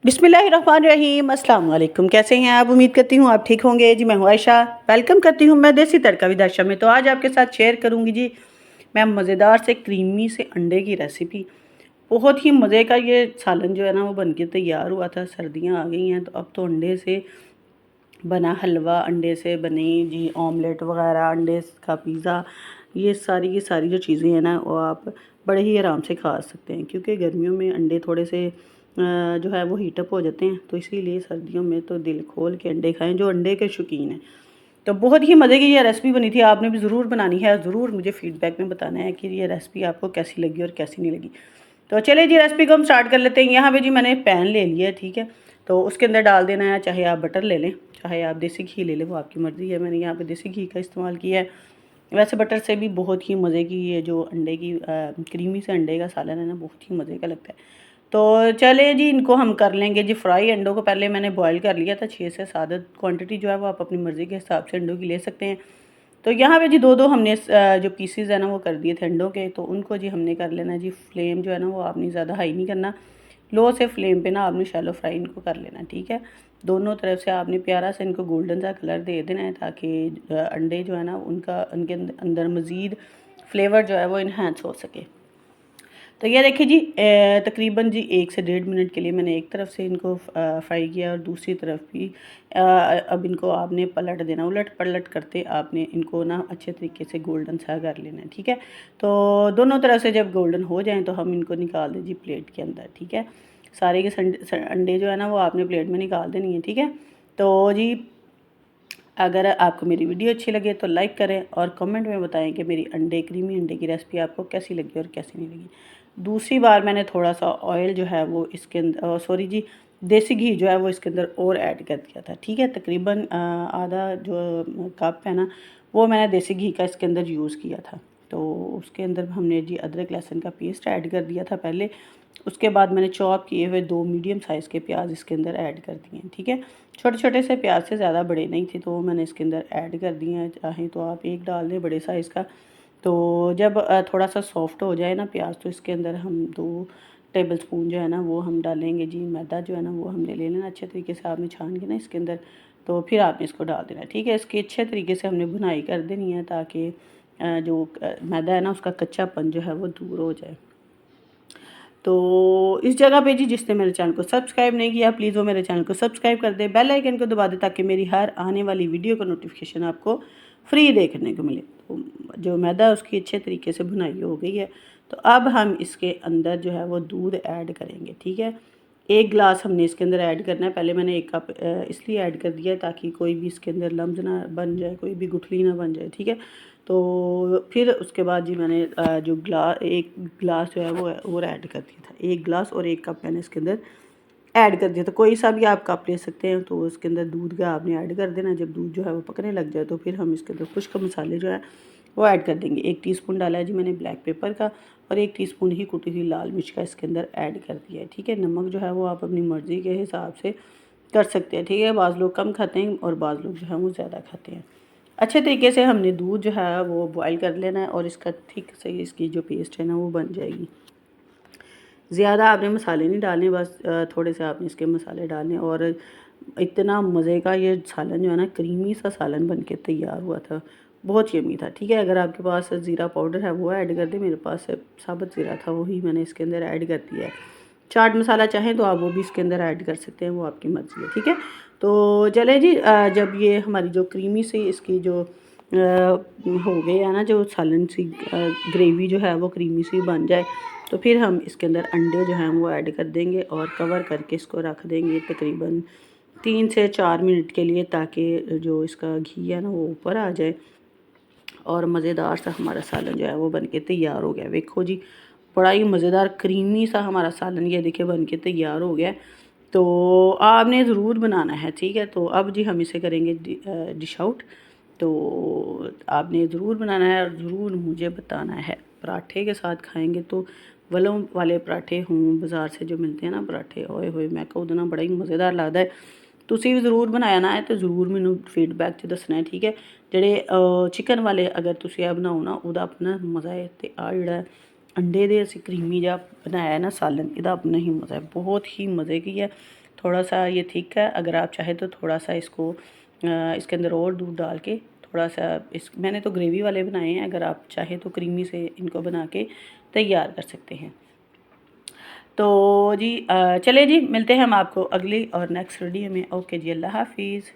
बिस्मिल्लाहिर्रहमानिर्रहीम, अस्सलाम वालेकुम। कैसे हैं आप? उम्मीद करती हूँ आप ठीक होंगे जी। मैं हूँ आयशा, वेलकम करती हूँ मैं देसी तड़का विद आयशा में। तो आज आपके साथ शेयर करूँगी जी मैं मज़ेदार से क्रीमी से अंडे की रेसिपी। बहुत ही मज़े का ये सालन जो है ना वो बन के तैयार हुआ था। सर्दियाँ आ गई हैं तो अब तो अंडे से बना हलवा, अंडे से बने जी ऑमलेट वगैरह, अंडे का पिज़्ज़ा, ये सारी की सारी जो चीज़ें हैं ना वो आप बड़े ही आराम से खा सकते हैं, क्योंकि गर्मियों में अंडे थोड़े से जो है वो हीटअप हो जाते हैं। तो इसीलिए सर्दियों में तो दिल खोल के अंडे खाएं जो अंडे के शौकीन हैं। तो बहुत ही मज़े की ये रेसिपी बनी थी, आपने भी ज़रूर बनानी है। ज़रूर मुझे फ़ीडबैक में बताना है कि ये रेसिपी आपको कैसी लगी और कैसी नहीं लगी। तो चलिए जी रेसिपी को हम स्टार्ट कर लेते हैं। यहाँ पे जी मैंने पैन ले लिया है, ठीक है। तो उसके अंदर डाल देना है, चाहे आप बटर ले लें, चाहे आप देसी घी ले लें, वो आपकी मर्ज़ी है। मैंने यहाँ पे देसी घी का इस्तेमाल किया है। वैसे बटर से भी बहुत ही मज़े की ये जो अंडे की क्रीमी से अंडे का सालन है ना, बहुत ही मज़े का लगता है। तो चले जी इनको हम कर लेंगे जी फ्राई। अंडों को पहले मैंने बॉईल कर लिया था 6 से 7। क्वांटिटी जो है वो आप अपनी मर्ज़ी के हिसाब से अंडों की ले सकते हैं। तो यहाँ पे जी दो दो हमने जो पीसीज है ना वो कर दिए थे अंडों के। तो उनको जी हमने कर लेना जी, फ्लेम जो है ना वो आपने ज़्यादा हाई नहीं करना, लो से फ्लेम पे ना आपने शैलो फ्राई इनको कर लेना, ठीक है। दोनों तरफ से आपने प्यारा सा इनको गोल्डन सा कलर दे देना है, ताकि अंडे जो है ना उनका उनके अंदर मज़ीद फ्लेवर जो है वो इन्हेंस हो सके। तो ये देखिए जी तकरीबन जी 1 से 1.5 मिनट के लिए मैंने एक तरफ से इनको फ्राई किया और दूसरी तरफ भी अब इनको आपने पलट देना, उलट पलट करते आपने इनको ना अच्छे तरीके से गोल्डन सा कर लेना है, ठीक है। तो दोनों तरफ से जब गोल्डन हो जाएं तो हम इनको निकाल दें जी प्लेट के अंदर, ठीक है। सारे के अंडे जो है ना वो आपने प्लेट में निकाल देनी है, ठीक है। तो जी अगर आपको मेरी वीडियो अच्छी लगे तो लाइक करें और कमेंट में बताएं कि मेरी क्रीमी अंडे की रेसिपी आपको कैसी लगी और कैसी नहीं लगी। दूसरी बार मैंने थोड़ा सा ऑयल जो है वो इसके अंदर सॉरी जी देसी घी जो है वो इसके अंदर और ऐड कर दिया था, ठीक है। तकरीबन आधा जो कप है ना वो मैंने देसी घी का इसके अंदर यूज़ किया था। तो उसके अंदर हमने जी अदरक लहसुन का पेस्ट ऐड कर दिया था पहले। उसके बाद मैंने चॉप किए हुए 2 मीडियम साइज़ के प्याज इसके अंदर ऐड कर दिए हैं, ठीक है। छोटे छोटे से प्याज से ज़्यादा बड़े नहीं थे तो मैंने इसके अंदर ऐड कर दिए हैं। चाहें तो आप एक डाल दें बड़े साइज़ का। तो जब थोड़ा सा सॉफ्ट हो जाए ना प्याज, तो इसके अंदर हम 2 टेबल स्पून जो है ना वो हम डालेंगे जी मैदा जो है ना वो हमने ले लेना अच्छे तरीके से, आपने छान के ना इसके अंदर। तो फिर आपने इसको डाल देना, ठीक है। इसकी अच्छे तरीके से हमने भुनाई कर देनी है, ताकि जो मैदा है ना उसका कच्चापन जो है वो दूर हो जाए। तो इस जगह पे जी जिसने मेरे चैनल को सब्सक्राइब नहीं किया प्लीज़ वो मेरे चैनल को सब्सक्राइब कर दे, बेल आइकन को दबा दे, ताकि मेरी हर आने वाली वीडियो का नोटिफिकेशन आपको फ्री देखने को मिले। तो जो मैदा उसकी अच्छे तरीके से भुनाई हो गई है। तो अब हम इसके अंदर जो है वो दूध ऐड करेंगे, ठीक है। 1 गिलास हमने इसके अंदर ऐड करना है। पहले मैंने 1 कप इसलिए ऐड कर दिया ताकि कोई भी इसके अंदर लम्स ना बन जाए, कोई भी गुठली ना बन जाए, ठीक है। तो फिर उसके बाद जी मैंने जो 1 गिलास जो है वो और ऐड कर दिया था। 1 गिलास और 1 कप मैंने इसके अंदर ऐड कर दिया था। कोई सा भी आप कप ले सकते हैं। तो उसके अंदर दूध का आपने ऐड कर देना। जब दूध जो है वो पकने लग जाए तो फिर हम इसके अंदर खुश्क मसाले जो है वो ऐड कर देंगे। 1 टीस्पून डाला है जी मैंने ब्लैक पेपर का, और 1 टीस्पून ही कुटी हुई लाल मिर्च का इसके अंदर ऐड कर दिया है, ठीक है। नमक जो है वो आप अपनी मर्ज़ी के हिसाब से कर सकते हैं, ठीक है। बाज़ लोग कम खाते हैं और बाज़ लोग जो है वो ज़्यादा खाते हैं। अच्छे तरीके से हमने दूध जो है वो बॉयल कर लेना है, और इसका थिक से इसकी जो पेस्ट है ना वो बन जाएगी। ज़्यादा आपने मसाले नहीं डालने, बस थोड़े से आपने इसके मसाले डालने। और इतना मज़े का ये सालन जो है ना क्रीमी सा सालन बन के तैयार हुआ था, बहुत यम्मी था, ठीक है। अगर आपके पास ज़ीरा पाउडर है वो ऐड कर दें, मेरे पास साबुत ज़ीरा था वही मैंने इसके अंदर ऐड कर दिया है। चाट मसाला चाहें तो आप वो भी इसके अंदर ऐड कर सकते हैं, वो आपकी मर्ज़ी है, ठीक है। तो चले जी जब ये हमारी जो क्रीमी सी इसकी जो हो गई है ना जो सालन सी ग्रेवी जो है वो क्रीमी सी बन जाए, तो फिर हम इसके अंदर अंडे जो हैं वो ऐड कर देंगे और कवर करके इसको रख देंगे तकरीबन 3 से 4 मिनट के लिए, ताकि जो इसका घी है ना वो ऊपर आ जाए और मज़ेदार सा हमारा सालन जो है वो बन के तैयार हो गया। देखो जी बड़ा ही मज़ेदार क्रीमी सा हमारा सालन ये देखिए बन के तैयार हो गया। तो आपने ज़रूर बनाना है, ठीक है। तो अब जी हम इसे करेंगे डिश आउट। तो आपने ज़रूर बनाना है और ज़रूर मुझे बताना है। पराठे के साथ खाएंगे तो वलों वाले पराठे हों बाज़ार से जो मिलते हैं ना पराठे, ओए होए मैं कहूँ ना बड़ा ही मज़ेदार लगता है। तुसी भी ज़रूर बनाया ना है तो ज़रूर मैनू फीडबैक च दसना है, ठीक है। जेह्ड़े चिकन वाले अगर तुसी बनाओ ना ओह्दा अपना मज़ा है। तो आ जेह्ड़ा अंडे दे असी क्रीमी जा बनाया है ना सालन, इहदा अपना ही मज़ा है, बहुत ही मज़े की है। थोड़ा सा ये थिक है, अगर आप चाहे तो थोड़ा सा इसको इसके अंदर और दूध डाल के थोड़ा सा मैंने तो ग्रेवी वाले बनाए हैं, अगर आप चाहें तो क्रीमी से इनको बना के तैयार कर सकते हैं। तो जी चले जी, मिलते हैं हम आपको अगली और नेक्स्ट वीडियो में। ओके जी, अल्लाह हाफिज़।